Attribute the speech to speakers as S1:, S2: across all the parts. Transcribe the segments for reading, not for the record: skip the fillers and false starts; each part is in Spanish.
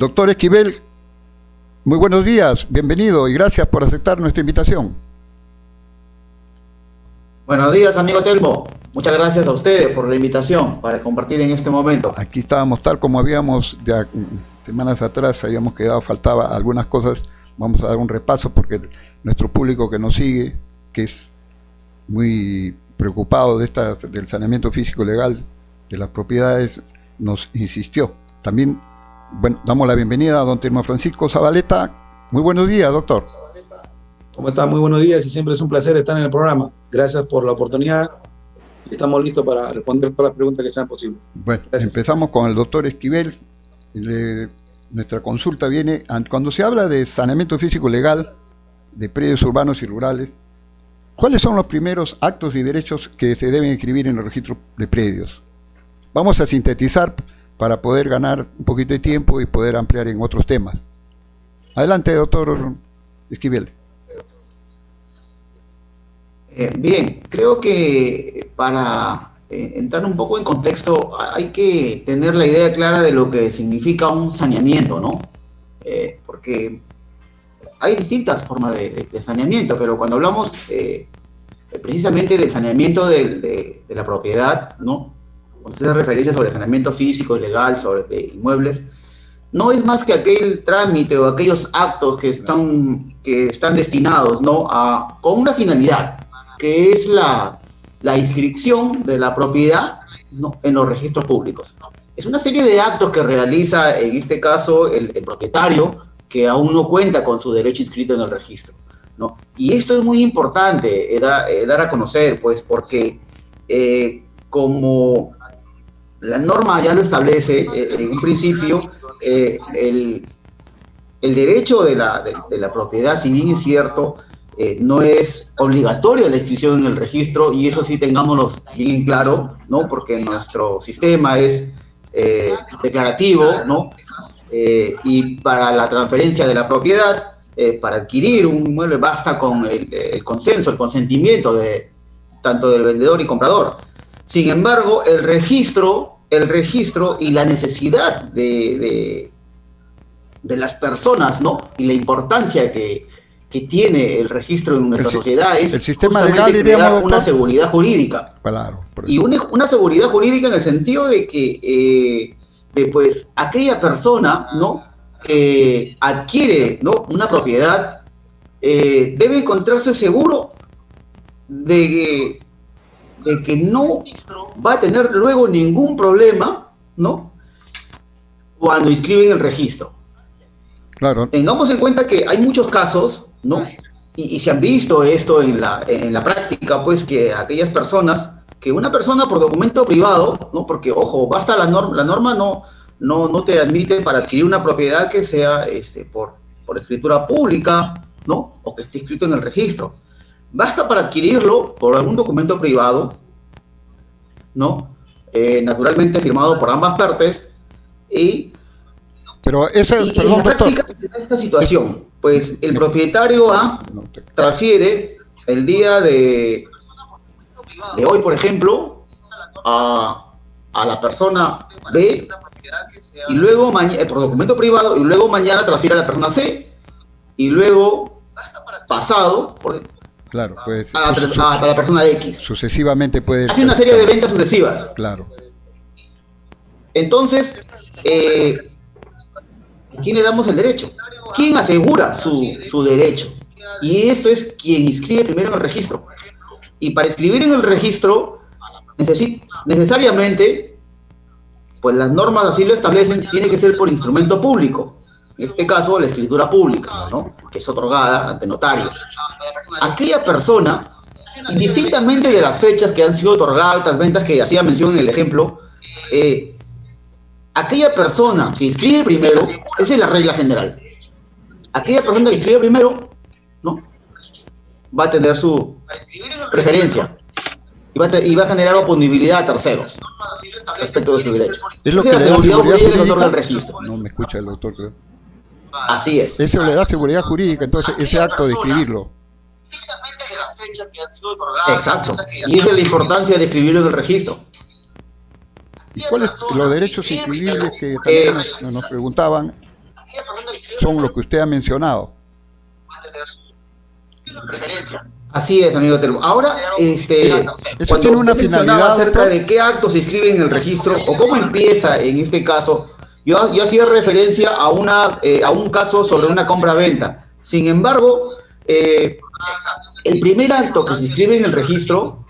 S1: Doctor Esquivel, muy buenos días, bienvenido y gracias por aceptar nuestra invitación.
S2: Buenos días, amigo Telmo. Muchas gracias a ustedes por la invitación para compartir en este momento.
S1: Aquí estábamos tal como habíamos ya semanas atrás, habíamos quedado, faltaba algunas cosas. Vamos a dar un repaso porque nuestro público que nos sigue, que es muy preocupado del saneamiento físico legal de las propiedades, nos insistió. También, bueno, damos la bienvenida a don Telmo Francisco Zabaleta. Muy buenos días, doctor.
S3: ¿Cómo está? Muy buenos días y siempre es un placer estar en el programa. Gracias por la oportunidad. Estamos listos para responder todas las preguntas que sean posibles.
S1: Bueno,
S3: gracias.
S1: Empezamos con el doctor Esquivel. Nuestra consulta viene, cuando se habla de saneamiento físico legal de predios urbanos y rurales, ¿cuáles son los primeros actos y derechos que se deben inscribir en el registro de predios? Vamos a sintetizar para poder ganar un poquito de tiempo y poder ampliar en otros temas. Adelante, doctor Esquivel.
S2: Bien, creo que para entrar un poco en contexto hay que tener la idea clara de lo que significa un saneamiento, ¿no? Porque hay distintas formas de saneamiento, pero cuando hablamos precisamente del saneamiento de la propiedad, ¿no? Cuando se hace referencia sobre saneamiento físico y legal, sobre inmuebles, no es más que aquel trámite o aquellos actos que están destinados, ¿no? Con una finalidad, que es la inscripción de la propiedad, ¿no? En los registros públicos. Es una serie de actos que realiza, en este caso, el propietario, que aún no cuenta con su derecho inscrito en el registro, ¿no? Y esto es muy importante dar a conocer, pues, porque como la norma ya lo establece en un principio, el derecho de la propiedad, si bien es cierto, no es obligatorio la inscripción en el registro, y eso sí tengámoslo bien en claro, ¿no? Porque nuestro sistema es declarativo, ¿no? Y para la transferencia de la propiedad, para adquirir un inmueble basta con el consenso, el consentimiento tanto del vendedor y comprador. Sin embargo, el registro y la necesidad de las personas, ¿no? Y la importancia que tiene el registro en nuestra sociedad es
S1: el sistema legal,
S2: crear una seguridad jurídica.
S1: Claro.
S2: Y una seguridad jurídica en el sentido de que pues aquella persona, ¿no? Que adquiere, ¿no? Una propiedad debe encontrarse seguro de que no va a tener luego ningún problema, ¿no? Cuando inscriben el registro.
S1: Claro.
S2: Tengamos en cuenta que hay muchos casos, ¿no? Y se han visto esto en la práctica, pues, que aquellas personas, que una persona por documento privado, ¿no? Porque, ojo, basta la norma no te admite para adquirir una propiedad que sea por escritura pública, ¿no? O que esté escrito en el registro. Basta para adquirirlo por algún documento privado, ¿no? Naturalmente firmado por ambas partes,
S1: Pero
S2: en la práctica se da esta situación, pues el propietario A transfiere el día de hoy, por ejemplo, a la persona B, y luego por documento privado, y luego mañana transfiere a la persona C, y luego pasado
S1: claro, pues,
S2: a la persona X.
S1: Sucesivamente puede...
S2: Hace una serie de ventas sucesivas.
S1: Claro.
S2: Entonces, ¿a quién le damos el derecho? ¿Quién asegura su derecho? Y esto es quien inscribe primero en el registro. Y para inscribir en el registro, necesariamente, pues las normas así lo establecen, tiene que ser por instrumento público. En este caso, la escritura pública, ¿no? Que es otorgada ante notarios. Aquella persona, indistintamente de las fechas que han sido otorgadas, estas ventas que hacía mención en el ejemplo, aquella persona que inscribe primero, esa es la regla general. Aquella persona que inscribe primero, ¿no? Va a tener su preferencia y va a generar oponibilidad a terceros respecto de su derecho.
S1: Es lo que
S2: la
S1: le da
S2: seguridad jurídica que otorga el
S1: jurídica.
S2: registro.
S1: No me escucha el doctor, creo.
S2: Así es.
S1: Eso le da seguridad jurídica, entonces ese acto de escribirlo.
S2: Exacto. Y esa es la importancia de escribirlo en el registro.
S1: ¿Y cuáles los derechos inscribibles que también nos preguntaban? son los que usted ha mencionado.
S2: Así es, amigo Telmo. Ahora,
S1: Eso
S2: cuando
S1: tiene una
S2: usted mencionaba
S1: finalidad,
S2: acerca
S1: doctor.
S2: de qué actos se inscriben en el registro o cómo empieza en este caso, yo hacía referencia a un caso sobre una compra-venta. Sin embargo, el primer acto que se inscribe en el registro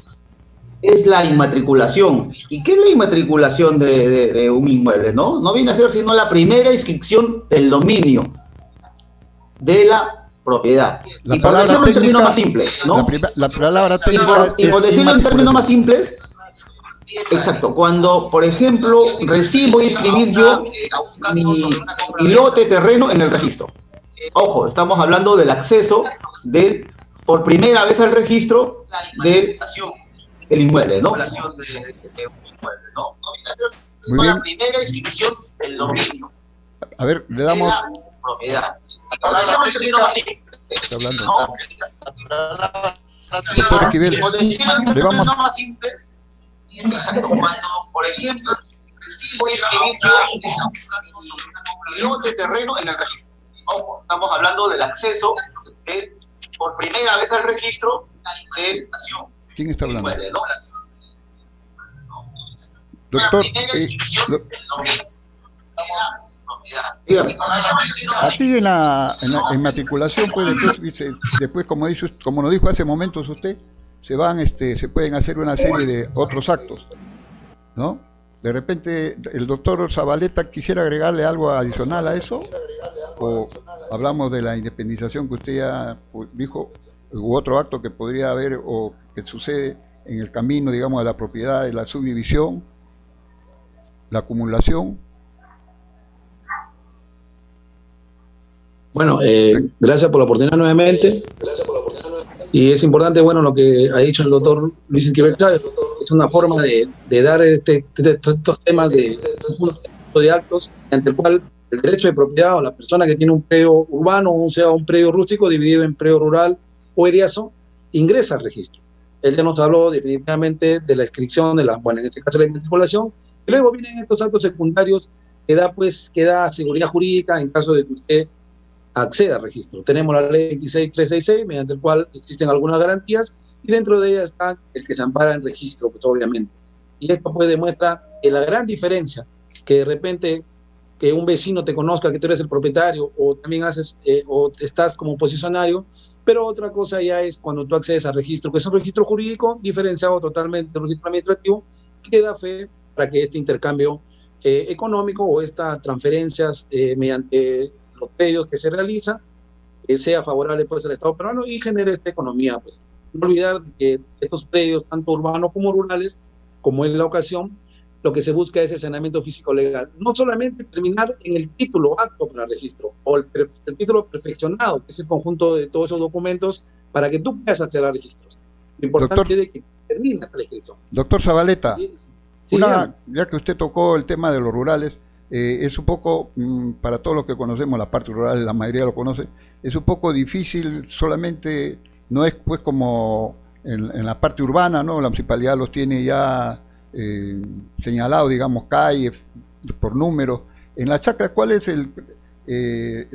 S2: es la inmatriculación. ¿Y qué es la inmatriculación de un inmueble? No viene a ser sino la primera inscripción del dominio de la propiedad.
S1: La
S2: Y por
S1: palabra
S2: decirlo en términos
S1: técnica,
S2: más simples, ¿no?
S1: la palabra
S2: Y
S1: técnica
S2: por
S1: es
S2: decirlo en términos más
S1: inmatriculación.
S2: simples, exacto, cuando, por ejemplo, recién voy a inscribir yo mi lote terreno en el registro. Ojo, estamos hablando del acceso por primera vez al registro del inmueble, ¿no?
S1: Muy bien.
S2: La primera inscripción del dominio
S1: A ver, le
S2: de
S1: damos...
S2: la propiedad. Y por decirlo en términos más simples,
S1: Está hablando.
S2: ¿no?
S1: Doctor Esquivel,
S2: Por decirlo en
S1: le vamos...
S2: términos más simples, cuando, por ejemplo, voy a inscribir yo mi lote terreno en el registro. Ojo, estamos hablando del acceso por primera vez al registro de
S1: ¿Quién está hablando?
S2: inmueble, ¿no?
S1: Doctor,
S2: Dígame.
S1: aquí en la inmatriculación, pues después como nos dijo hace momentos usted, se pueden hacer una serie de otros actos, ¿no? De repente, el doctor Zabaleta quisiera agregarle algo adicional a eso, o hablamos de la independización que usted ya dijo, u otro acto que podría haber o que sucede en el camino, digamos, de la propiedad, de la subdivisión, la acumulación.
S3: Bueno, gracias por la oportunidad nuevamente. Y es importante, bueno, lo que ha dicho el doctor Luis Esquivel Chávez. Es una forma de dar estos temas de actos, ante el cual el derecho de propiedad o la persona que tiene un predio urbano, o sea, un predio rústico dividido en predio rural o eriazo, ingresa al registro. Él ya nos habló definitivamente de la inscripción en este caso la inmatriculación, y luego vienen estos actos secundarios que da seguridad jurídica en caso de que usted acceda al registro. Tenemos la ley 26366, mediante el cual existen algunas garantías, y dentro de ellas está el que se ampara en registro, pues obviamente. Y esto pues demuestra que la gran diferencia, que de repente que un vecino te conozca que tú eres el propietario, o también o estás como posicionario, pero otra cosa ya es cuando tú accedes al registro, que es un registro jurídico diferenciado totalmente del registro administrativo, que da fe para que este intercambio económico o estas transferencias mediante los predios que se realizan sea favorable pues al Estado peruano y genere esta economía. Pues no olvidar que estos predios, tanto urbanos como rurales, como en la ocasión, lo que se busca es el saneamiento físico legal. No solamente terminar en el título apto para el registro o el título perfeccionado, que es el conjunto de todos esos documentos para que tú puedas acceder a registros. Lo importante es que termine hasta la inscripción.
S1: Doctor Zabaleta,
S3: Sí,
S1: ya que usted tocó el tema de los rurales, es un poco, para todos los que conocemos la parte rural, la mayoría lo conoce, es un poco difícil solamente, no es pues como en la parte urbana, ¿no? La municipalidad los tiene ya señalado, digamos, calles por número. En la chacra, ¿cuál es es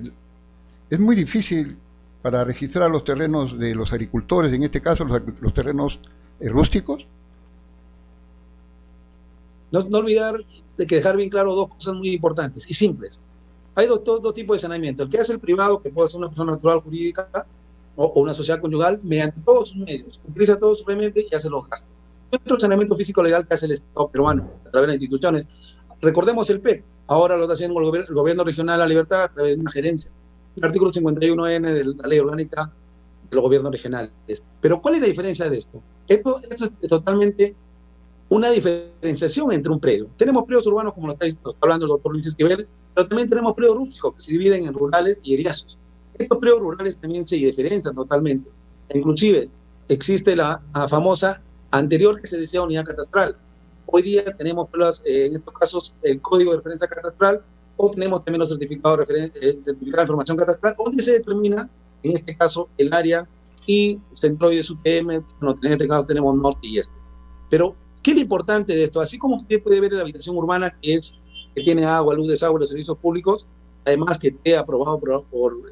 S1: muy difícil para registrar los terrenos de los agricultores, en este caso los terrenos rústicos?
S3: No olvidar de que dejar bien claro dos cosas muy importantes y simples. Hay dos tipos de saneamiento. El que hace el privado, que puede ser una persona natural jurídica o una sociedad conyugal, mediante todos sus medios, utiliza todo su remedio y hace los gastos. Otro saneamiento físico legal que hace el Estado peruano a través de las instituciones. Recordemos el PEC, ahora lo está haciendo el gobierno regional La Libertad a través de una gerencia. El artículo 51N de la ley orgánica de los gobiernos regionales. Pero ¿cuál es la diferencia de esto? Esto es totalmente una diferenciación entre un predio. Tenemos predios urbanos, como lo está hablando el doctor Luis Esquivel, pero también tenemos predios rústicos que se dividen en rurales y eriazos. Estos predios rurales también se diferencian totalmente. Inclusive existe la famosa anterior que se decía unidad catastral. Hoy día tenemos, en estos casos, el código de referencia catastral, o tenemos también los certificados certificado de información catastral, donde se determina, en este caso, el área y centroides UTM, en este caso tenemos norte y este. Pero, ¿qué es lo importante de esto? Así como usted puede ver en la habitación urbana, que tiene agua, luz, desagüe, los servicios públicos, además que esté aprobado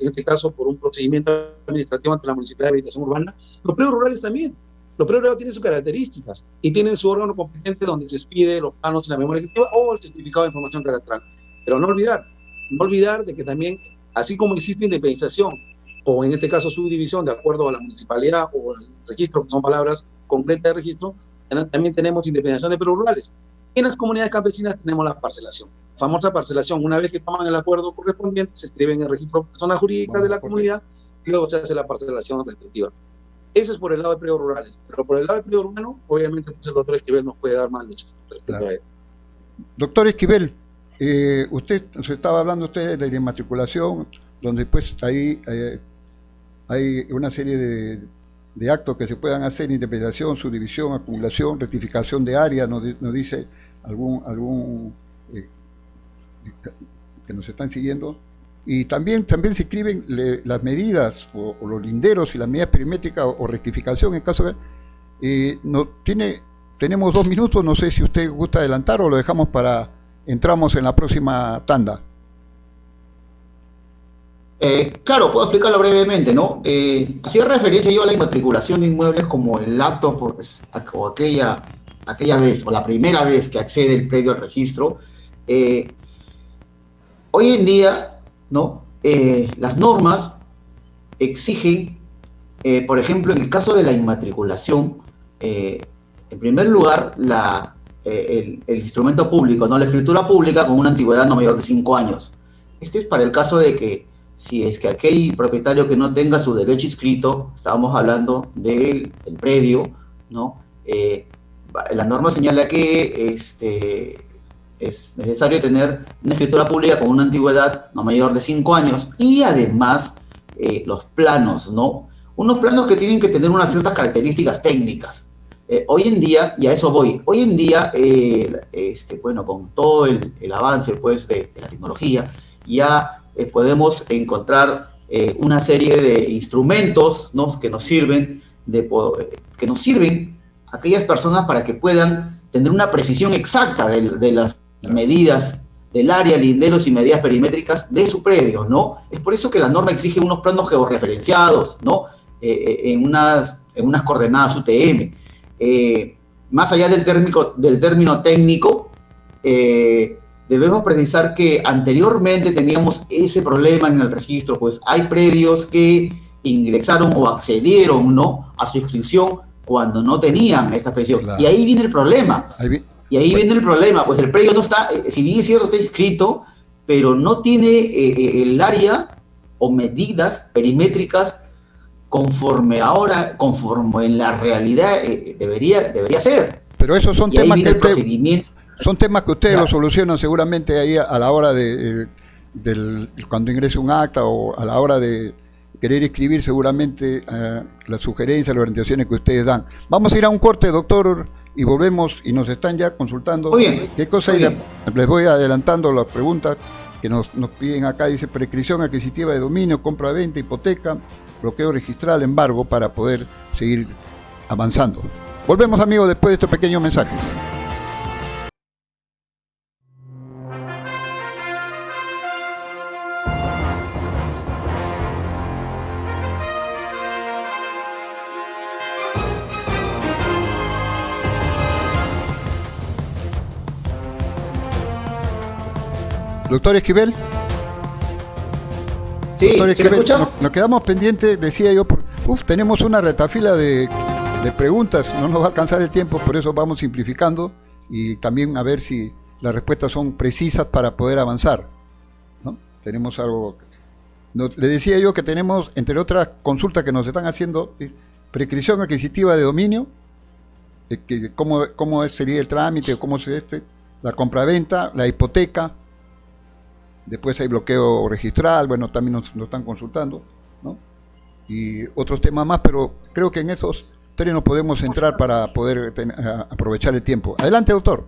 S3: en este caso, por un procedimiento administrativo ante la Municipalidad de Habilitación Urbana. Los predios rurales también. Los predios rurales tienen sus características y tienen su órgano competente donde se expide los planos en la memoria ejecutiva o el certificado de información cadastral. Pero no olvidar de que también, así como existe independización, o en este caso subdivisión, de acuerdo a la municipalidad o el registro, que son palabras concretas de registro, también tenemos independización de predios rurales. En las comunidades campesinas tenemos la parcelación. Famosa parcelación, una vez que toman el acuerdo correspondiente, se escribe en el registro de personas jurídicas de la comunidad y luego se hace la parcelación respectiva. Eso es por el lado de predios rurales, pero por el lado de predio urbano, obviamente pues, el doctor Esquivel nos puede dar más luchas respecto a él.
S1: Doctor Esquivel, usted nos estaba hablando de la inmatriculación, donde pues ahí hay una serie de actos que se puedan hacer: independización, subdivisión, acumulación, rectificación de área, nos dice algún que nos están siguiendo. Y también se escriben las medidas o los linderos y las medidas perimétricas o rectificación en caso de... tenemos 2 minutos, no sé si usted gusta adelantar o lo dejamos entramos en la próxima tanda.
S2: Claro, puedo explicarlo brevemente, ¿no? Hacía referencia yo a la inmatriculación de inmuebles como el acto o aquella vez, o la primera vez que accede el predio al registro. Hoy en día, ¿no? Las normas exigen, por ejemplo, en el caso de la inmatriculación, en primer lugar, el instrumento público, ¿no? La escritura pública con una antigüedad no mayor de 5 años. Este es para el caso de que, si es que aquel propietario que no tenga su derecho inscrito, estábamos hablando del predio, ¿no? La norma señala que es necesario tener una escritura pública con una antigüedad no mayor de 5 años y además los planos, ¿no? Unos planos que tienen que tener unas ciertas características técnicas. Hoy en día, y a eso voy, hoy en día, bueno, con todo el avance pues, de la tecnología, ya podemos encontrar una serie de instrumentos, ¿no? que nos sirven a aquellas personas para que puedan tener una precisión exacta de las medidas del área, linderos y medidas perimétricas de su predio, ¿no? Es por eso que la norma exige unos planos georreferenciados, ¿no? En unas coordenadas UTM. Más allá del término técnico, debemos precisar que anteriormente teníamos ese problema en el registro, pues hay predios que ingresaron o accedieron, ¿no? a su inscripción cuando no tenían esta precisión. Claro. Y ahí viene el problema. Viene el problema, pues el predio no está, si bien es cierto, está inscrito, pero no tiene el área o medidas perimétricas conforme en la realidad debería ser.
S1: Pero esos son temas que ustedes
S2: claro.
S1: lo solucionan seguramente ahí a la hora cuando ingrese un acta o a la hora de querer escribir, seguramente las sugerencias, las orientaciones que ustedes dan. Vamos a ir a un corte, doctor, y volvemos, y nos están ya consultando.
S2: Muy bien.
S1: ¿Qué cosa hay? Les voy adelantando las preguntas que nos piden acá. Dice: prescripción adquisitiva de dominio, compra-venta, hipoteca, bloqueo registral, embargo, para poder seguir avanzando. Volvemos, amigos, después de estos pequeños mensajes. Doctor Esquivel.
S2: Sí,
S1: Doctor Esquivel,
S2: ¿se
S1: nos quedamos pendientes, decía yo, tenemos una retafila de preguntas, no nos va a alcanzar el tiempo, por eso vamos simplificando y también a ver si las respuestas son precisas para poder avanzar, ¿no? Tenemos algo, le decía yo que tenemos, entre otras consultas que nos están haciendo, prescripción adquisitiva de dominio, cómo sería el trámite, cómo se la compraventa, la hipoteca. Después hay bloqueo registral, bueno, también nos están consultando, ¿no? Y otros temas más, pero creo que en esos 3 nos podemos centrar para poder aprovechar el tiempo. Adelante, doctor.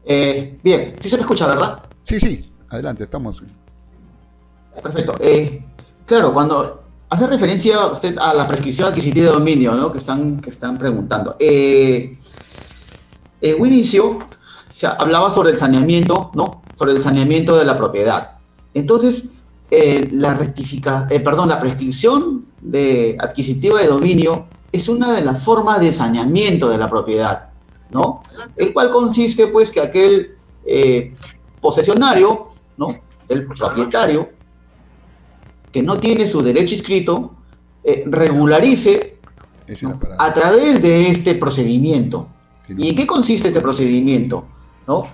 S2: Bien, sí se me escucha, ¿verdad?
S1: Sí, adelante, estamos.
S2: Perfecto. Claro, cuando hace referencia usted a la prescripción adquisitiva de dominio, ¿no? que están preguntando. Un inicio, se hablaba sobre el saneamiento, ¿no? sobre el saneamiento de la propiedad. Entonces, la prescripción adquisitiva de dominio es una de las formas de saneamiento de la propiedad, ¿no? El cual consiste, pues, que aquel posesionario, ¿no?, el propietario, que no tiene su derecho inscrito, regularice, ¿no?, a través de este procedimiento. ¿Y en qué consiste este procedimiento?, ¿no?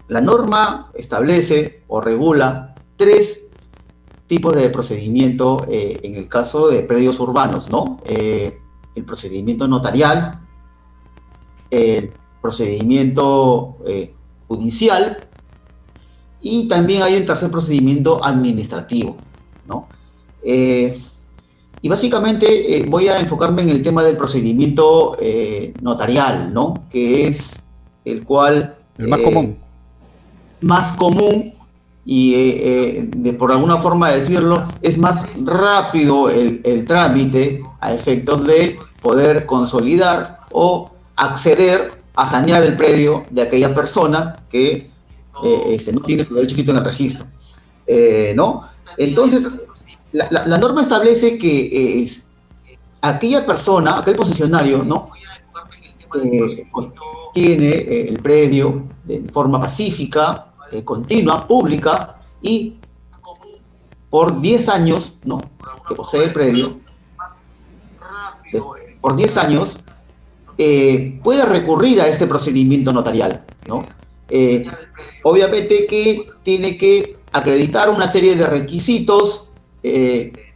S2: La norma establece o regula 3 tipos de procedimiento en el caso de predios urbanos, ¿no? El procedimiento notarial, el procedimiento judicial, y también hay un tercer procedimiento administrativo, ¿no? Y básicamente voy a enfocarme en el tema del procedimiento notarial, ¿no?, que es el cual...
S1: El más común.
S2: Más común y, por alguna forma de decirlo, es más rápido el trámite a efectos de poder consolidar o acceder a sanear el predio de aquella persona que no tiene su derecho inscrito en el registro, ¿no? Entonces, la norma establece que aquella persona, aquel posesionario, ¿no?, tiene el predio de forma pacífica, continua, pública, y por 10 años, ¿no?, que posee el predio, por 10 años, puede recurrir a este procedimiento notarial, ¿no? Obviamente que tiene que acreditar una serie de requisitos,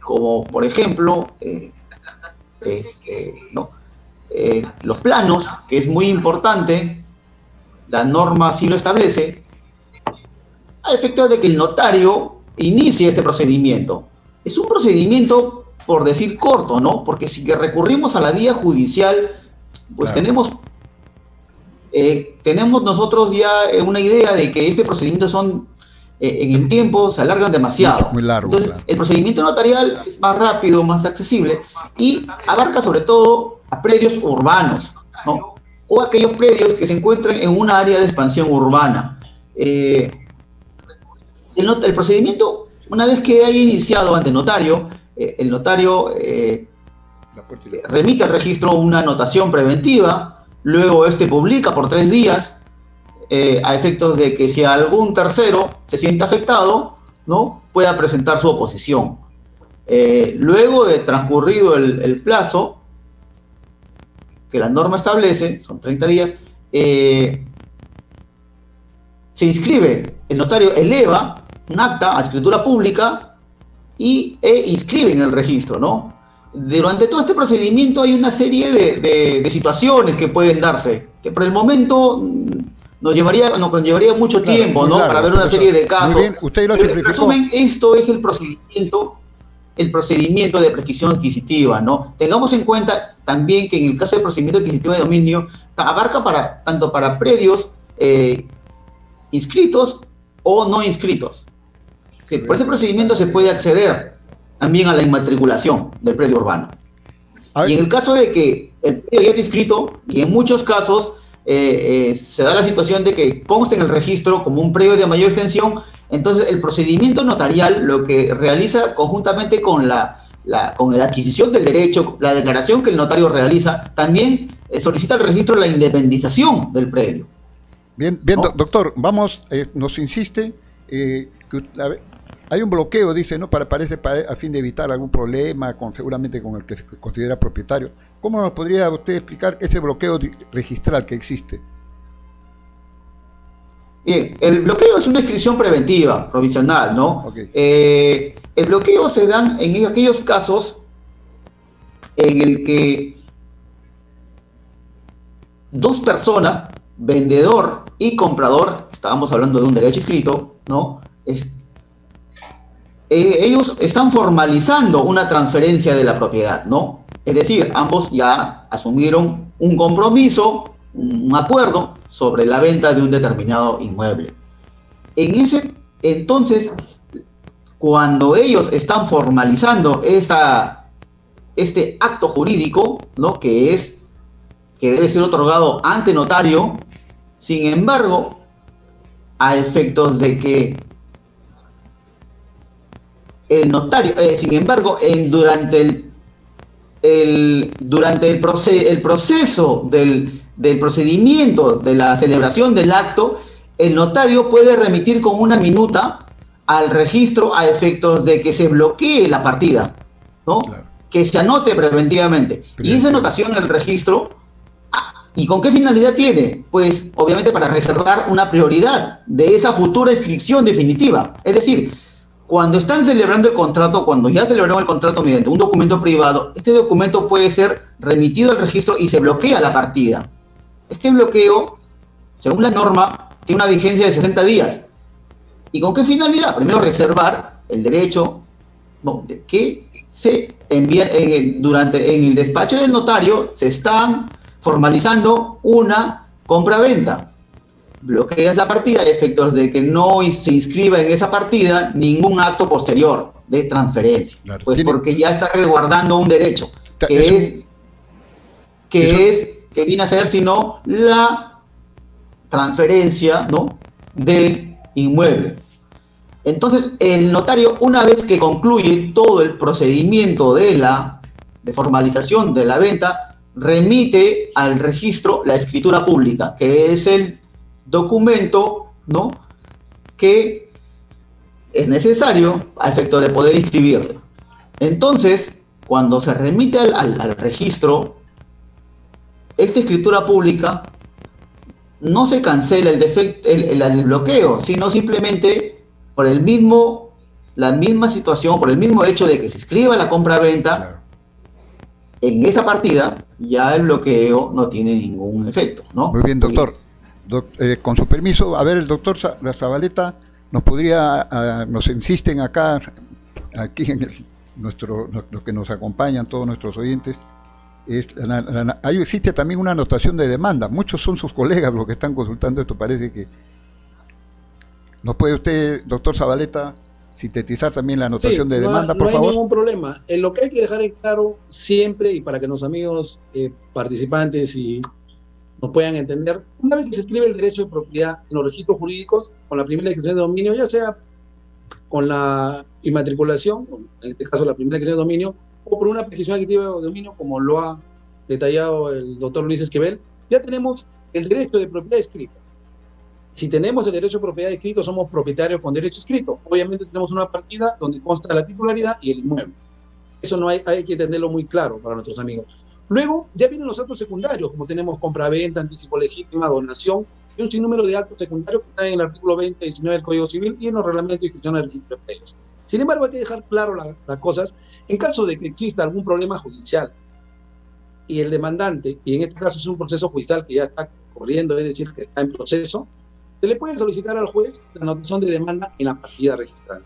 S2: como por ejemplo, ¿no?, los planos, que es muy importante, la norma sí lo establece, a efecto de que el notario inicie este procedimiento. Es un procedimiento, por decir, corto, ¿no? Porque si recurrimos a la vía judicial, pues claro, tenemos nosotros ya una idea de que este procedimiento en el tiempo se alargan demasiado.
S1: Muy largo.
S2: Entonces, claro, el procedimiento notarial es más rápido, más accesible y abarca sobre todo a predios urbanos, ¿no?, o aquellos predios que se encuentran en una área de expansión urbana. El procedimiento, una vez que haya iniciado ante notario, el notario remite al registro una anotación preventiva, luego publica por 3 días, a efectos de que si algún tercero se siente afectado, ¿no?, pueda presentar su oposición. Luego de transcurrido el plazo que la norma establece, son 30 días, se inscribe, el notario eleva un acta a escritura pública e inscribe en el registro, ¿no? Durante todo este procedimiento hay una serie de situaciones que pueden darse, que por el momento nos conllevaría mucho tiempo, ¿no?, para ver una serie de casos.
S1: Muy bien, usted lo simplificó.
S2: En resumen, esto es el procedimiento de prescripción adquisitiva, ¿no? Tengamos en cuenta también que en el caso del procedimiento adquisitivo de dominio abarca tanto para predios inscritos o no inscritos. Sí, por ese procedimiento se puede acceder también a la inmatriculación del predio urbano. Y en el caso de que el predio ya esté inscrito, y en muchos casos se da la situación de que conste en el registro como un predio de mayor extensión, entonces el procedimiento notarial lo que realiza conjuntamente con la adquisición del derecho, la declaración que el notario realiza, también solicita al registro la independización del predio.
S1: Bien,
S2: ¿no?
S1: Doctor, vamos, nos insiste que hay un bloqueo, dice, ¿no?, parece a fin de evitar algún problema, seguramente con el que se considera propietario. ¿Cómo nos podría usted explicar ese bloqueo registral que existe?
S2: Bien, el bloqueo es una inscripción preventiva, provisional, ¿no?
S1: Okay.
S2: El bloqueo se da en aquellos casos en el que 2 personas, vendedor y comprador, estábamos hablando de un derecho inscrito, ¿no?, ellos están formalizando una transferencia de la propiedad, ¿no? Es decir, ambos ya asumieron un compromiso, un acuerdo sobre la venta de un determinado inmueble. Entonces, cuando ellos están formalizando este acto jurídico, ¿no?, que debe ser otorgado ante notario, sin embargo, a efectos de que el notario, sin embargo, durante el proceso del procedimiento de la celebración del acto, el notario puede remitir con una minuta al registro a efectos de que se bloquee la partida, ¿no?
S1: Claro.
S2: Que se anote preventivamente. Y esa anotación en el registro, ¿y con qué finalidad tiene? Pues obviamente para reservar una prioridad de esa futura inscripción definitiva. Es decir, cuando están celebrando el contrato, cuando ya celebraron el contrato mediante un documento privado, este documento puede ser remitido al registro y se bloquea la partida. Este bloqueo, según la norma, tiene una vigencia de 60 días. ¿Y con qué finalidad? Primero, reservar el derecho, ¿no?, de que se envía en el despacho del notario, se están formalizando una compra-venta. Bloqueas la partida a efectos de que no se inscriba en esa partida ningún acto posterior de transferencia. Claro, pues porque ya está resguardando un derecho, que viene a ser sino la transferencia, ¿no?, del inmueble. Entonces, el notario, una vez que concluye todo el procedimiento de formalización de la venta, remite al registro la escritura pública, que es el documento, ¿no?, que es necesario a efecto de poder inscribirlo. Entonces, cuando se remite al registro, esta escritura pública no se cancela el bloqueo, sino simplemente por la misma situación, por el mismo hecho de que se escriba la compra-venta, claro, en esa partida, ya el bloqueo no tiene ningún efecto, ¿no?
S1: Muy bien, doctor. Con su permiso, a ver, el doctor Zabaleta nos insisten acá, aquí en los que nos acompañan, todos nuestros oyentes, ahí existe también una anotación de demanda. Muchos son sus colegas los que están consultando esto. Parece que ¿nos puede usted, doctor Zabaleta, sintetizar también la anotación de demanda, por favor?
S3: No hay ningún problema. Lo que hay que dejar en claro siempre, y para que los amigos participantes nos puedan entender, una vez que se escribe el derecho de propiedad en los registros jurídicos, con la primera inscripción de dominio, ya sea con la inmatriculación, en este caso la primera inscripción de dominio, o por una petición adquisitiva de dominio, como lo ha detallado el doctor Luis Esquivel, ya tenemos el derecho de propiedad escrito. Si tenemos el derecho de propiedad escrito, somos propietarios con derecho escrito. Obviamente tenemos una partida donde consta la titularidad y el inmueble. Eso hay que entenderlo muy claro para nuestros amigos. Luego ya vienen los actos secundarios, como tenemos compraventa, anticipo legítima, donación, y un sinnúmero de actos secundarios que están en el artículo 20 y 19 del Código Civil y en los reglamentos de inscripción del registro de precios. Sin embargo, hay que dejar claro las cosas. En caso de que exista algún problema judicial y el demandante, y en este caso es un proceso judicial que ya está corriendo, es decir, que está en proceso, se le puede solicitar al juez la anotación de demanda en la partida registral.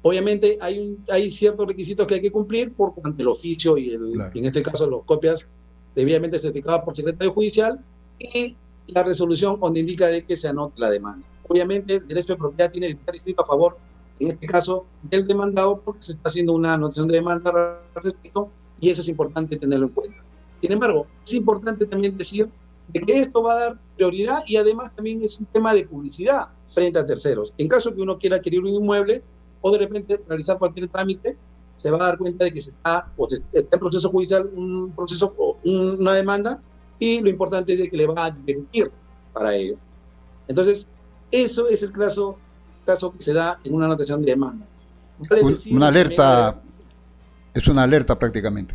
S3: Obviamente hay ciertos requisitos que hay que cumplir por cuanto el oficio y claro, en este caso las copias debidamente certificadas por secretario judicial y la resolución donde indica de que se anote la demanda. Obviamente el derecho de propiedad tiene que estar escrito a favor, en este caso, del demandado, porque se está haciendo una anotación de demanda al respecto y eso es importante tenerlo en cuenta. Sin embargo, es importante también decir de que esto va a dar prioridad y además también es un tema de publicidad frente a terceros. En caso que uno quiera adquirir un inmueble o de repente realizar cualquier trámite, se va a dar cuenta de que está en proceso judicial una demanda y lo importante es de que le va a advertir para ello. Entonces, eso es el caso que se da en una anotación de demanda.
S1: Una alerta, es una alerta prácticamente.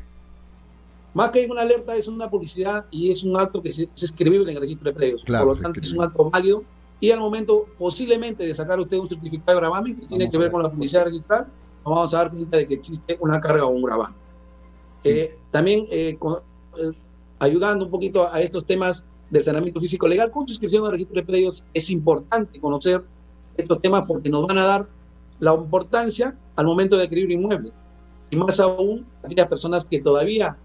S3: Más que una alerta, es una publicidad y es un acto que es escribible en el registro de predios.
S1: Claro,
S3: por lo tanto, es un acto válido y al momento posiblemente de sacar usted un certificado de gravamen que tiene que ver con la publicidad registral, nos vamos a dar cuenta de que existe una carga o un gravamen. Sí. También ayudando un poquito a estos temas del saneamiento físico legal, con su inscripción al registro de predios es importante conocer estos temas porque nos van a dar la importancia al momento de adquirir un inmueble. Y más aún, aquellas personas que todavía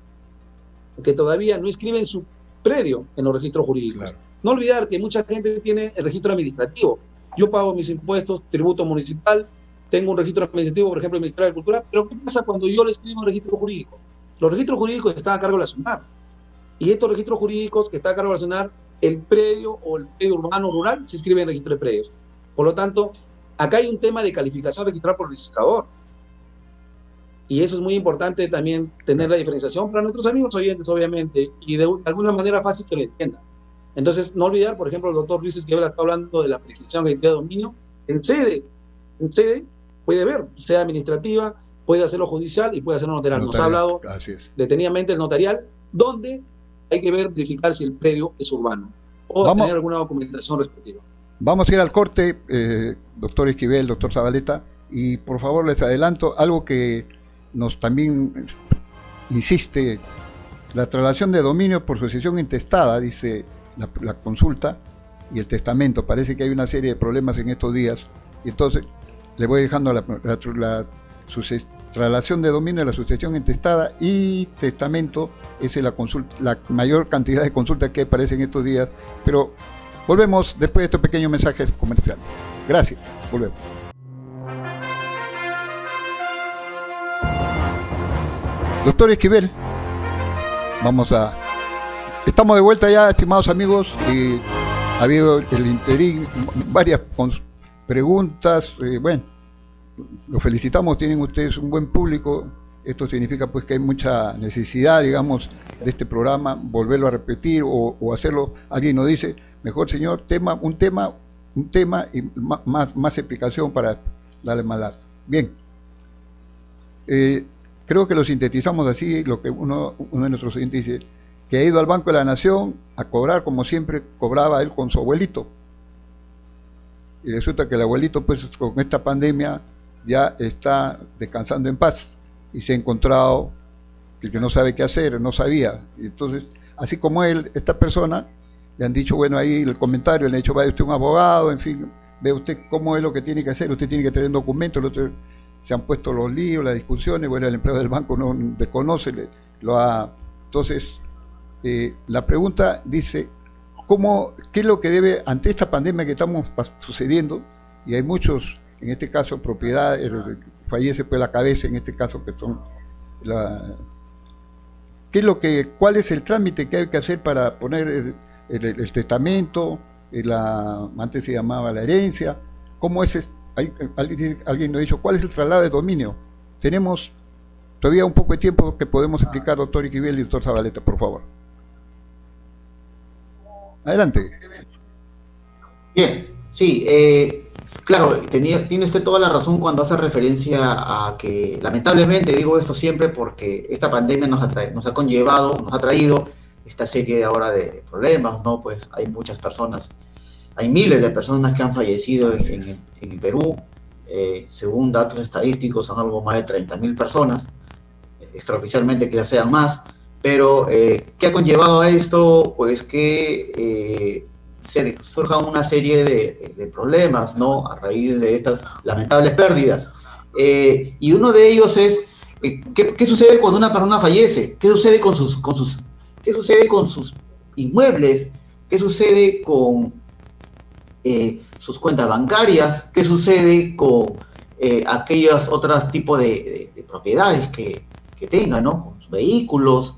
S3: no inscriben su predio en los registros jurídicos. Claro. No olvidar que mucha gente tiene el registro administrativo. Yo pago mis impuestos, tributo municipal, tengo un registro administrativo, por ejemplo, el Ministerio de Agricultura, pero ¿qué pasa cuando yo le escribo un registro jurídico? Los registros jurídicos están a cargo de la SUNAR. Y estos registros jurídicos que están a cargo de la SUNAR, el predio o el predio urbano rural se inscribe en el registro de predios. Por lo tanto, acá hay un tema de calificación registral por registrador. Y eso es muy importante también tener la diferenciación para nuestros amigos oyentes, obviamente, y de alguna manera fácil que lo entiendan. Entonces, no olvidar, por ejemplo, el doctor Luis Esquivel está hablando de la prescripción de dominio en sede puede ver, sea administrativa, puede hacerlo judicial y puede hacerlo notarial. Nos ha hablado detenidamente el notarial, donde hay que verificar si el predio es urbano o tener alguna documentación respectiva.
S1: Vamos a ir al corte, doctor Esquivel, doctor Zabaleta, y por favor les adelanto algo que nos también insiste: la traslación de dominio por sucesión intestada, dice la consulta, y el testamento. Parece que hay una serie de problemas en estos días, y entonces le voy dejando la traslación de dominio de la sucesión intestada y testamento. Esa es la mayor cantidad de consultas que aparecen en estos días, pero volvemos después de estos pequeños mensajes comerciales. Gracias, volvemos. Doctor Esquivel, estamos de vuelta ya, estimados amigos, y ha habido el interín, varias preguntas. Bueno, los felicitamos, tienen ustedes un buen público. Esto significa pues que hay mucha necesidad, digamos, de este programa, volverlo a repetir o hacerlo. Alguien nos dice, mejor señor, un tema y más explicación para darle más largo. Bien. Creo que lo sintetizamos así, lo que uno de nuestros oyentes dice, que ha ido al Banco de la Nación a cobrar como siempre cobraba él con su abuelito. Y resulta que el abuelito, pues con esta pandemia, ya está descansando en paz y se ha encontrado que no sabe qué hacer, no sabía. Y entonces, así como él, esta persona, le han dicho, bueno, ahí el comentario, le han dicho, vaya usted un abogado, en fin, ve usted cómo es lo que tiene que hacer, usted tiene que tener documentos, el otro, se han puesto los líos, las discusiones. Bueno, el empleado del banco no desconoce, entonces, la pregunta dice, ¿qué es lo que debe, ante esta pandemia que estamos sucediendo, y hay muchos, en este caso, propiedades, fallece pues la cabeza, en este caso, que son ¿cuál es el trámite que hay que hacer para poner el testamento, antes se llamaba la herencia? ¿Cómo es alguien nos ha dicho, ¿cuál es el traslado de dominio? Tenemos todavía un poco de tiempo que podemos explicar, doctor Esquivel y doctor Zabaleta, por favor. Adelante.
S2: Bien, sí, claro, tiene usted toda la razón cuando hace referencia a que, lamentablemente, digo esto siempre porque esta pandemia nos ha traído esta serie ahora de problemas, ¿no? Pues hay muchas personas, hay miles de personas que han fallecido en el Perú. Según datos estadísticos son algo más de 30.000 personas, extraoficialmente quizás sean más, pero ¿qué ha conllevado a esto? Pues que surjan una serie de problemas, ¿no? A raíz de estas lamentables pérdidas. Y uno de ellos es, ¿qué sucede cuando una persona fallece? ¿Qué sucede con qué sucede con sus inmuebles? ¿Qué sucede con sus cuentas bancarias? ¿Qué sucede con aquellos otros tipos de propiedades que tengan, ¿no? Con sus vehículos.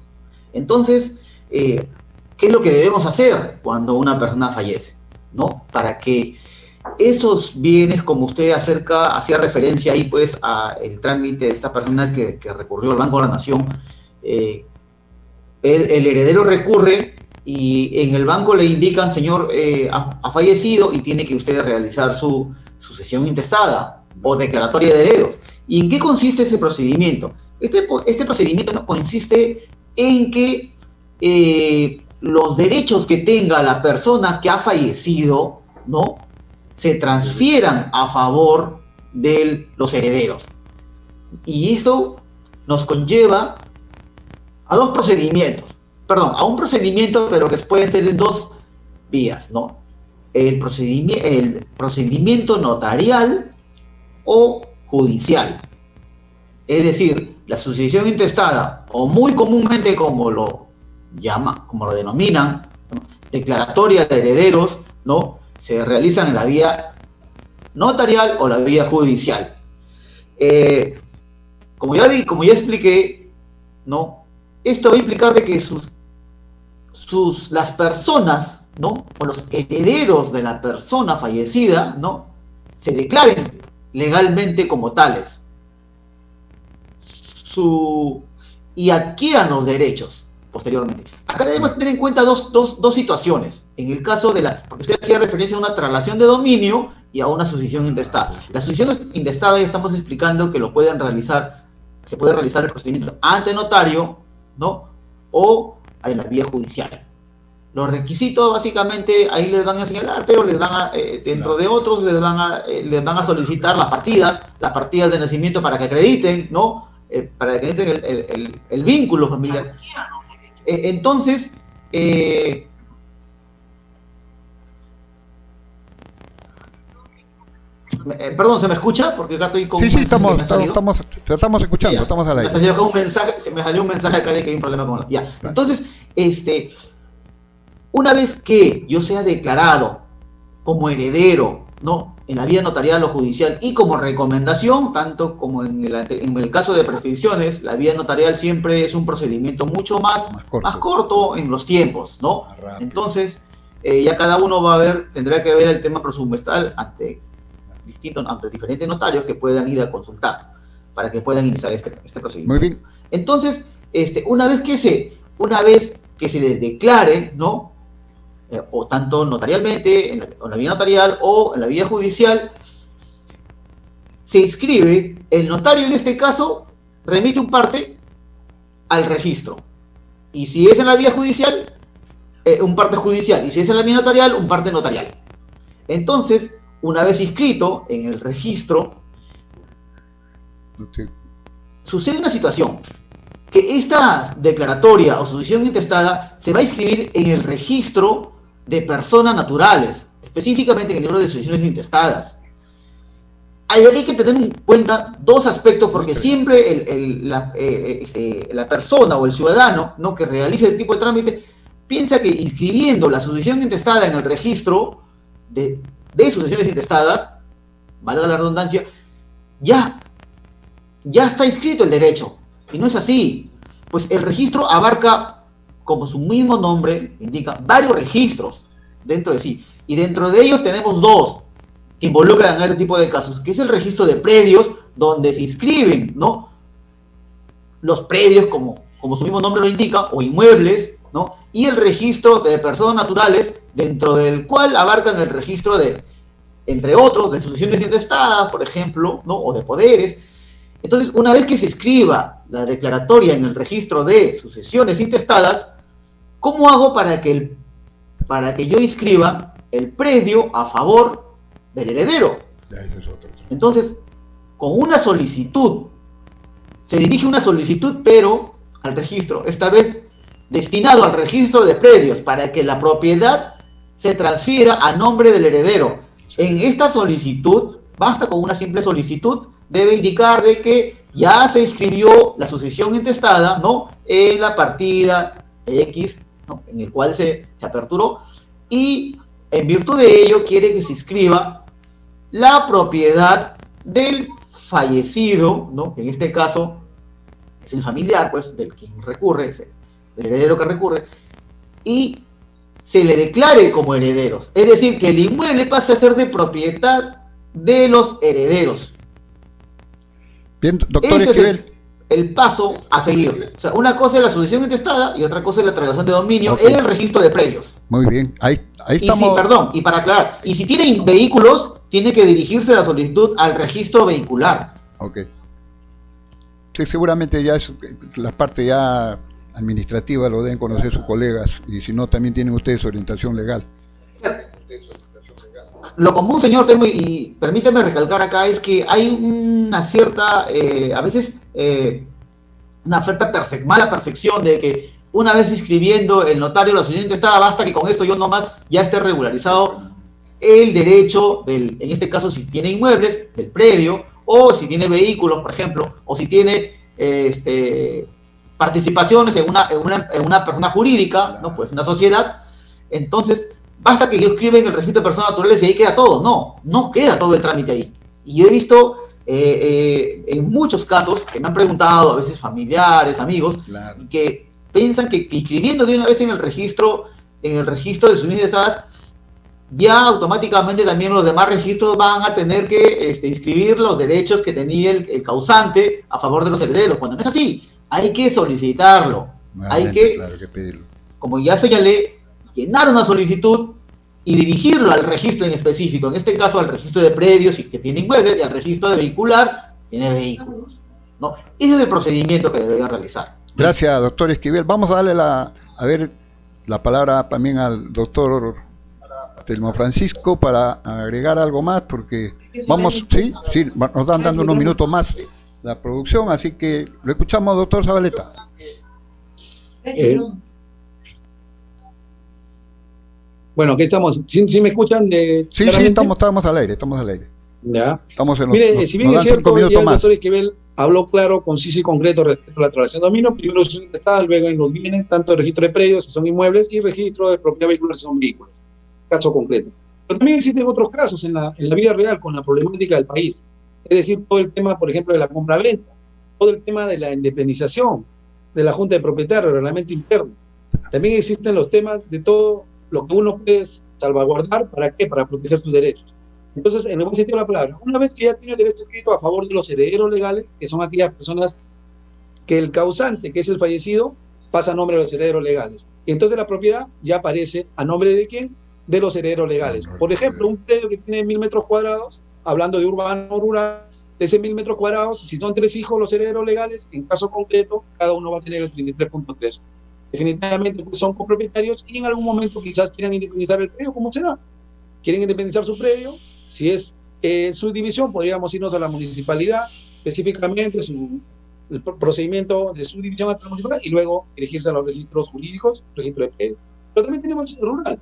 S2: Entonces, ¿qué es lo que debemos hacer cuando una persona fallece, ¿no? Para que esos bienes, como usted hacía referencia ahí, pues, a el trámite de esta persona que recurrió al Banco de la Nación, el heredero recurre y en el banco le indican, señor, ha fallecido y tiene que usted realizar su sucesión intestada o declaratoria de herederos. ¿Y en qué consiste ese procedimiento? Este procedimiento consiste en que los derechos que tenga la persona que ha fallecido, ¿no?, se transfieran a favor de los herederos. Y esto nos conlleva a un procedimiento, pero que pueden ser en dos vías, ¿no? El procedimiento notarial o judicial. Es decir, la sucesión intestada, o muy comúnmente como lo denominan, ¿no?, declaratoria de herederos, ¿no?, se realizan en la vía notarial o la vía judicial. Como ya expliqué, ¿no?, esto va a implicar de que las personas, ¿no?, o los herederos de la persona fallecida, ¿no?, se declaren legalmente como tales y adquieran los derechos posteriormente. Acá debemos tener en cuenta dos situaciones. En el caso de porque usted hacía referencia a una traslación de dominio y a una sucesión intestada. La sucesión intestada ya estamos explicando que se puede realizar el procedimiento ante notario, ¿no? O en la vía judicial. Los requisitos básicamente ahí les van a señalar, pero les van a, dentro de otros les van a solicitar las partidas de nacimiento para que acrediten, ¿no? Para que acrediten el vínculo familiar. Entonces, perdón, ¿se me escucha? Porque acá estoy con
S1: sí, estamos escuchando,
S2: ya,
S1: estamos al aire.
S2: Se me salió un mensaje acá de que hay un problema con ya. Entonces, una vez que yo sea declarado como heredero, ¿no? En la vía notarial o judicial y como recomendación, tanto como en el caso de prescripciones, la vía notarial siempre es un procedimiento mucho más corto en los tiempos, ¿no? Entonces, ya cada uno tendrá que ver el tema presupuestal ante diferentes notarios que puedan ir a consultar para que puedan iniciar este procedimiento.
S1: Muy bien.
S2: Entonces, una vez que se les declare, ¿no? O tanto notarialmente, en la vía notarial o en la vía judicial, se inscribe, el notario en este caso remite un parte al registro. Y si es en la vía judicial, un parte judicial. Y si es en la vía notarial, un parte notarial. Entonces, una vez inscrito en el registro, sucede una situación, que esta declaratoria o sucesión intestada se va a inscribir en el registro de personas naturales, específicamente en el libro de sucesiones intestadas. Ahí hay que tener en cuenta dos aspectos, porque siempre la persona o el ciudadano, ¿no?, que realice este tipo de trámite piensa que inscribiendo la sucesión intestada en el registro de sucesiones intestadas, valga la redundancia, ya está inscrito el derecho. Y no es así. Pues el registro abarca, como su mismo nombre indica, varios registros dentro de sí. Y dentro de ellos tenemos dos que involucran a este tipo de casos, que es el registro de predios, donde se inscriben, ¿no?, los predios, como su mismo nombre lo indica, o inmuebles, ¿no?, y el registro de personas naturales, dentro del cual abarcan el registro entre otros, de sucesiones intestadas, por ejemplo, ¿no?, o de poderes. Entonces, una vez que se escriba la declaratoria en el registro de sucesiones intestadas, ¿cómo hago para que yo inscriba el predio a favor del heredero? Entonces, con una solicitud, se dirige una solicitud, pero al registro, esta vez destinado al registro de predios, para que la propiedad se transfiera a nombre del heredero. En esta solicitud, basta con una simple solicitud, debe indicar de que ya se inscribió la sucesión intestada, ¿no?, en la partida X, ¿no?, en el cual se aperturó, y en virtud de ello quiere que se inscriba la propiedad del fallecido, ¿no?, que en este caso es el familiar, pues, del quien recurre, del heredero que recurre, y se le declare como herederos. Es decir, que el inmueble pase a ser de propiedad de los herederos.
S1: Bien, doctor
S2: Ese
S1: Esquivel.
S2: es el paso a seguir. O sea, una cosa es la sucesión intestada y otra cosa es la traslación de dominio en el registro de predios.
S1: Muy bien, ahí estamos.
S2: Y perdón, y para aclarar, y si tienen vehículos, tiene que dirigirse la solicitud al registro vehicular.
S1: Ok. Sí, seguramente ya es la parte ya administrativa, lo deben conocer sus colegas, y si no, también tienen ustedes orientación legal.
S2: Lo común, señor Telmo, y permíteme recalcar acá, es que hay una cierta, a veces, una mala percepción de que una vez inscribiendo el notario la sucesión intestada, basta que con esto yo nomás ya esté regularizado el derecho en este caso, si tiene inmuebles, del predio, o si tiene vehículos, por ejemplo, o si tiene participaciones en una persona jurídica, ¿no?, pues una sociedad. Entonces, basta que yo escriba en el registro de personas naturales y ahí queda todo. No queda todo el trámite ahí. Y yo he visto en muchos casos que me han preguntado, a veces familiares, amigos, claro, que piensan que inscribiendo de una vez en el registro de sus unidades, ya automáticamente también los demás registros van a tener que inscribir los derechos que tenía el causante a favor de los herederos. Cuando no es así, hay que solicitarlo. Hay que,
S1: claro, que pedirlo.
S2: como ya señalé, llenar una solicitud y dirigirlo al registro en específico, en este caso al registro de predios y que tiene inmuebles y al registro de vehicular tiene vehículos, ¿no? Ese es el procedimiento que debería realizar.
S1: Gracias, doctor Esquivel. Vamos a darle la palabra también al doctor Telmo Francisco para agregar algo más, porque vamos, sí, nos están dando unos minutos más la producción, así que lo escuchamos, doctor Zabaleta.
S3: Bueno, aquí estamos. ¿Sí me escuchan?
S1: Sí, estamos al aire.
S3: Ya.
S1: Estamos en
S3: Mire, si bien es cierto, ya el doctor Esquivel habló claro, conciso y concreto respecto a la traslación de dominio, primero es un estado, luego en los bienes, tanto el registro de predios, si son inmuebles, y registro de propiedad vehicular, si son vehículos. Caso concreto. Pero también existen otros casos en la vida real con la problemática del país. Es decir, todo el tema, por ejemplo, de la compra-venta, todo el tema de la independización de la Junta de Propietarios, el reglamento interno. También existen los temas de todo lo que uno puede salvaguardar, ¿para qué? Para proteger sus derechos. Entonces, en el buen sentido de la palabra, una vez que ya tiene el derecho escrito a favor de los herederos legales, que son aquellas personas que el causante, que es el fallecido, pasa a nombre de los herederos legales. Y entonces la propiedad ya aparece a nombre de ¿quién? De los herederos legales. Por ejemplo, un predio que tiene 1.000 metros cuadrados, hablando de urbano o rural, de ese 1.000 metros cuadrados, si son 3 hijos los herederos legales, en caso concreto, cada uno va a tener el 33.3. Definitivamente pues, son copropietarios y en algún momento quizás quieran independizar el predio, ¿cómo será? Quieren independizar su predio, si es su división, podríamos irnos a la municipalidad, específicamente el procedimiento de su división ante la municipalidad y luego dirigirse a los registros jurídicos, registro de predio. Pero también tenemos el rural.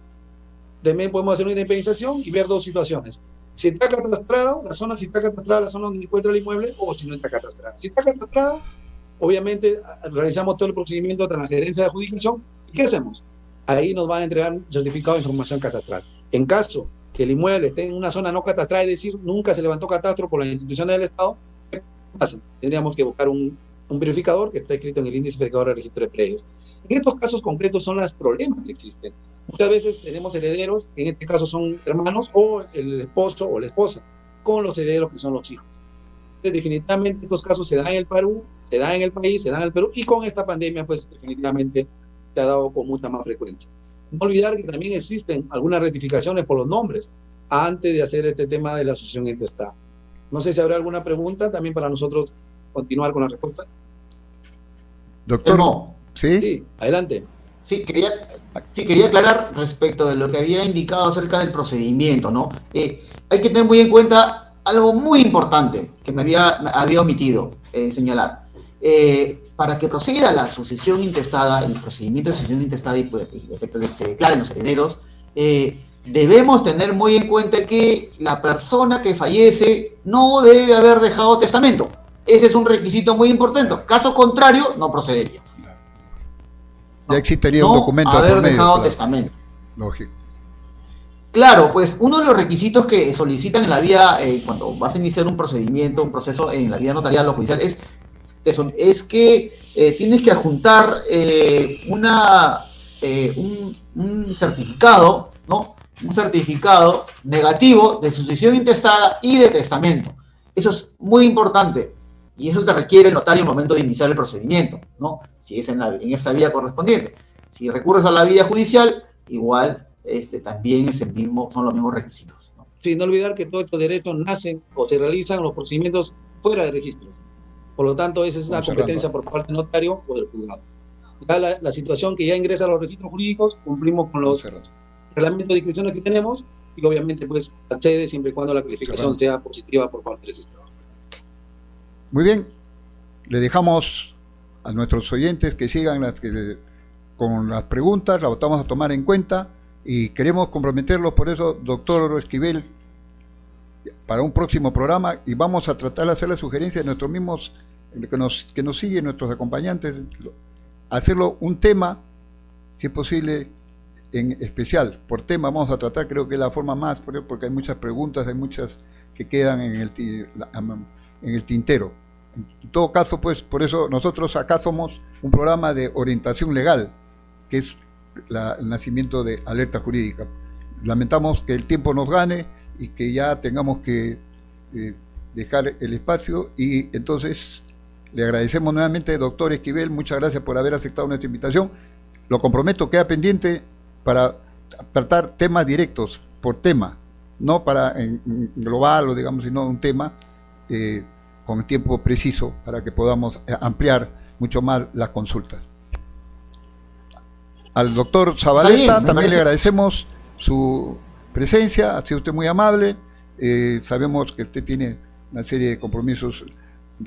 S3: También podemos hacer una independización y ver dos situaciones. Si está catastrada la zona donde se encuentra el inmueble o si no está catastrada. Si está catastrada, obviamente realizamos todo el procedimiento de transferencia de adjudicación. ¿Y qué hacemos? Ahí nos van a entregar un certificado de información catastral. En caso que el inmueble esté en una zona no catastrada, es decir, nunca se levantó catastro por las instituciones del Estado, ¿qué pasa? Tendríamos que buscar un verificador que está escrito en el índice verificador de registro de predios. En estos casos concretos son los problemas que existen. Muchas veces tenemos herederos, que en este caso son hermanos, o el esposo o la esposa, con los herederos que son los hijos. Entonces, definitivamente estos casos se dan en el Perú, se dan en el país, se dan en el Perú, y con esta pandemia, pues definitivamente se ha dado con mucha más frecuencia. No olvidar que también existen algunas rectificaciones por los nombres antes de hacer este tema de la asociación intestada. No sé si habrá alguna pregunta también para nosotros continuar con la respuesta.
S1: Doctor,
S2: no.
S1: ¿Sí?
S3: Adelante.
S2: Sí, quería aclarar respecto de lo que había indicado acerca del procedimiento, ¿no? Hay que tener muy en cuenta algo muy importante que me había omitido señalar. Para que proceda la sucesión intestada, el procedimiento de sucesión intestada y pues, el efecto de que se declaren los herederos, debemos tener muy en cuenta que la persona que fallece no debe haber dejado testamento. Ese es un requisito muy importante. Caso contrario, no procedería.
S1: Ya existiría un documento
S2: de haber
S1: por medio,
S2: dejado
S1: claro.
S2: testamento.
S1: Lógico.
S2: Claro, pues uno de los requisitos que solicitan en la vía, cuando vas a iniciar un proceso en la vía notarial o judicial, es que tienes que adjuntar un certificado, ¿no? Un certificado negativo de sucesión intestada y de testamento. Eso es muy importante. Y eso te requiere el notario al momento de iniciar el procedimiento, ¿no? Si es en esta vía correspondiente. Si recurres a la vía judicial, igual también son los mismos requisitos, ¿no?
S3: Sí, no olvidar que todos estos derechos nacen o se realizan los procedimientos fuera de registros. Por lo tanto, esa es una competencia por parte del notario o del juzgado. Ya la situación que ya ingresa a los registros jurídicos, cumplimos con los reglamentos de inscripciones que tenemos y obviamente pues accede siempre y cuando la calificación sea positiva por parte del registrador.
S1: Muy bien, le dejamos a nuestros oyentes que sigan con las preguntas, las vamos a tomar en cuenta y queremos comprometerlos, por eso, doctor Esquivel, para un próximo programa y vamos a tratar de hacer la sugerencia de nuestros mismos, que nos siguen, nuestros acompañantes, hacerlo un tema, si es posible, en especial, por tema vamos a tratar, creo que es la forma más, porque hay muchas preguntas, hay muchas que quedan en el tintero. En todo caso, pues, por eso nosotros acá somos un programa de orientación legal, que es el nacimiento de Alerta Jurídica. lamentamos que el tiempo nos gane y que ya tengamos que dejar el espacio, y entonces le agradecemos nuevamente, doctor Esquivel, muchas gracias por haber aceptado nuestra invitación. Lo comprometo, queda pendiente para tratar temas directos, por tema, no para global o digamos, sino un tema con el tiempo preciso para que podamos ampliar mucho más las consultas. Al doctor Zabaleta también le agradecemos su presencia, ha sido usted muy amable, sabemos que usted tiene una serie de compromisos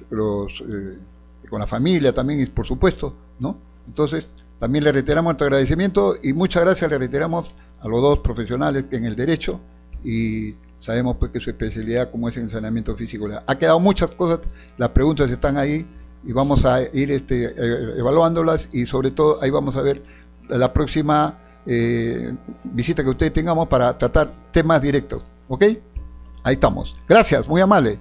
S1: con la familia también, por supuesto, ¿no? Entonces, también le reiteramos nuestro agradecimiento y muchas gracias le reiteramos a los dos profesionales en el derecho, y sabemos pues que su especialidad como es en saneamiento físico. Ha quedado muchas cosas, las preguntas están ahí y vamos a ir evaluándolas, y sobre todo ahí vamos a ver la próxima visita que ustedes tengamos para tratar temas directos, ¿ok? Ahí estamos. Gracias, muy amable.